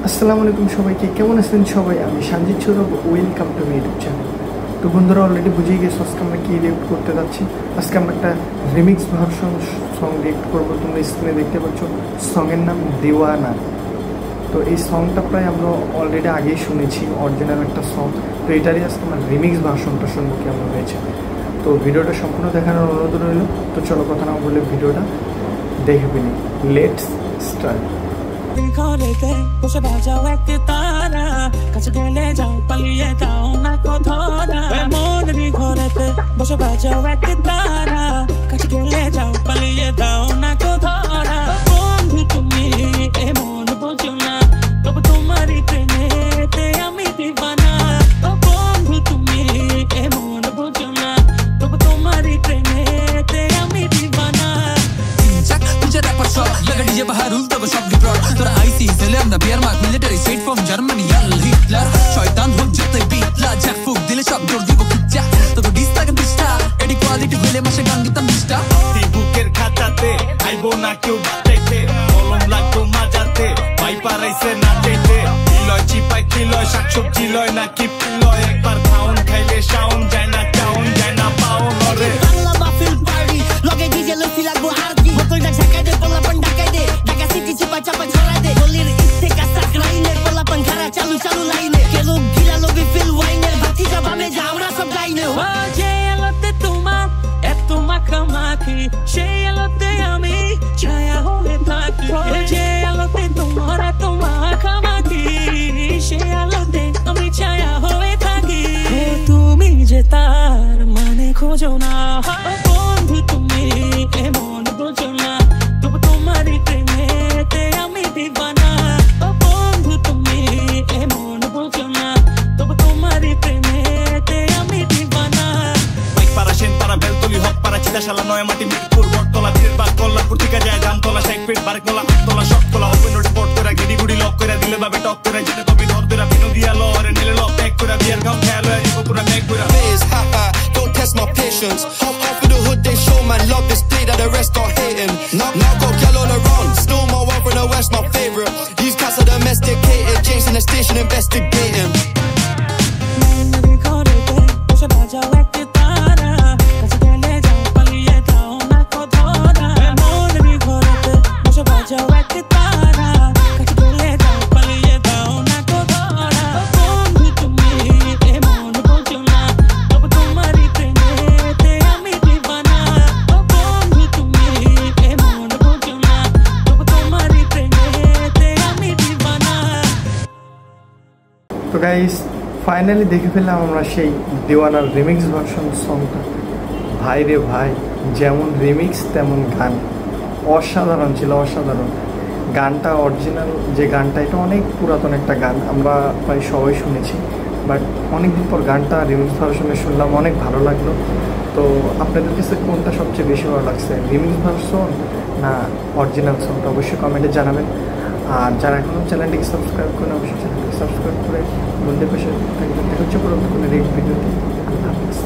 আসসালামু আলাইকুম সবাইকে, কেমন আছেন সবাই? আমি Sanjit Sourav, welcome to my YouTube channel. তো বন্ধুরা অলরেডি বুঝিয়ে গেছো আজকে আমরা কী রিয়েক্ট করতে যাচ্ছি। আজকে আমরা একটা রিমিক্স ভার্সন সং রিয়েক্ট করবো। তোমরা স্ক্রিনে দেখতে পাচ্ছ, সঙের নাম দেওয়ানা। তো এই সংটা প্রায় আমরা অলরেডি আগেই শুনেছি, অরিজিনাল একটা সং। তো এটারই আজকে আমরা রিমিক্স ভার্সনটা শুনবো কেমন হয়েছে। তো ভিডিওটা সম্পূর্ণ দেখানোর অনুরোধ রইল। তো চলো কথা না বলে ভিডিওটা দেখে ফেলি। Let's start. ঘরেতে বসে বাজাও এক তারা, কাছে গেলে যাও পালিয়ে যাও না কোথারা। মনের ঘরেতে বসে বাজাও এক তারা, কাছে গেলে যাও পালিয়ে যাও না কোথারা। বন্ধু তুমি এমন বোঝো না, তবে তোমারই প্রেমেতে আমি দিবানা। বন্ধু তুমি এমন বোঝো না, তবে তোমারই প্রেমেতে আমি দিবানা। तुझे रैपर शॉट लगा डीजे बहारुल तब सब डिप्लॉट तोरा आईसी सेले अंदर बियर मार्क मिलिटरी स्ट्रेट फ्रॉम जर्मनी यार हिटलर शयतान हो जते बीट ला जैक फुक दिले सब जोर দিব কিচ্ছা তো ডিস লাগে বিস্টা এডি কোয়ালিটি হইলে মাসে গান দিতাম বিস্টা বুকের খাতাতে আইবো না কেউ বাটাইতে কলম লাগবো মাজাতে পাই পারাইছে না যেতে লয় চিপাই কিলয় শাকসবজি লয় না কি লয় একবার খাওন খাইলে শাওন যায় না চাউন যায় না পাওন রে বাংলা বাফিল পার্টি লগে ডিজে লসি লাগবো আরজি বোতলটা ঢাকাই দে পোলাপন ঢাকাই দে ঢাকা সিটি চিপা চাপা ছড়াই দে গলির ইচ্ছে কাঁচা রাইনে পোলাপন খারা চালু চালু লাইনে কেলো গিলা লবি ফিল ওয়াইনের বাতি যাবে যা আমরা সব গাইনে যে আলোতে তোমার এত মাখামাখি, সেই আলোতে আমি ছায়া হয়ে থাকি। যে আলোতে তোমার এত মাখামাখি, সেই আলোতে আমি ছায়া হয়ে থাকি। তুমি যে তার মানে খোঁজো না, বন্ধু তুমি এমন বোঝো না, তবু তোমারই প্রেমেতে আমি দিবানা। বন্ধু তুমি এমন বোঝো না, তবু তোমারই প্রেমেতে আমি দিবানা। বাইক পারা সেন পারা বেলতলি হক পারা চিতাশালা নয় মাটি মিরপুর বটতলা বীরবাগ কল্লাপুর থেকে যায় জামতলা শেখ পেট বারেকতলা আটতলা সবতলা ওপেন রিপোর্ট করে গিডি গুড়ি লক করে দিলে বাবে টক করে যেতে তবে ধর দেরা পিনো দিয়া লরে নিলে লক প্যাক করে বিয়ার গাও খেয়াল হয়ে যাবো পুরা ব্যাগ করে Don't test my patience. Hop off of the hood, they show man love display that the rest are hating. Now got gal on the run, still my one from the west, my favorite. These cats are domesticated, chasing the station, investigating. মনের ঘরেতে বসে বাজাও এক তারা, কাছে গেলে যাও পালিয়ে যাও না কোথারা। মনের ঘরেতে বসে বাজাও এক তারা, কাছে গেলে যাও পালিয়ে যাও না কোথারা। বন্ধু তুমি এমন বোঝো না, তবে তোমারই প্রেমেতে আমি দিবানা। বন্ধু তুমি এমন বোঝো না, তবে তোমারই প্রেমেতে আমি দিবানা। তো গাইস, ফাইনালি দেখে ফেললাম আমরা সেই দেওয়ানার রিমিক্স ভার্সন সংটা। ভাই রে ভাই, যেমন রিমিক্স তেমন গান, অসাধারণ ছিল, অসাধারণ। গানটা অরিজিনাল যে গানটা, এটা অনেক পুরাতন একটা গান, আমরা প্রায় সবাই শুনেছি, বাট অনেকদিন পর গানটা রিমিক্স ভার্সনে শুনলাম, অনেক ভালো লাগলো। তো আপনাদের কাছে কোনটা সবচেয়ে বেশি ভালো লাগছে, রিমিক্স ভার্সন না অরিজিনাল সংটা? অবশ্যই কমেন্টে জানাবেন। আর যারা এখনও চ্যানেলটিকে সাবস্ক্রাইব করেন, অবশ্যই চ্যানেলটিকে সাবস্ক্রাইব করে বন্ধুদের পাশে থাকবেন। দেখা হচ্ছে পরবর্তী কোনো ভিডিওতে। আল্লাহ হাফিজ।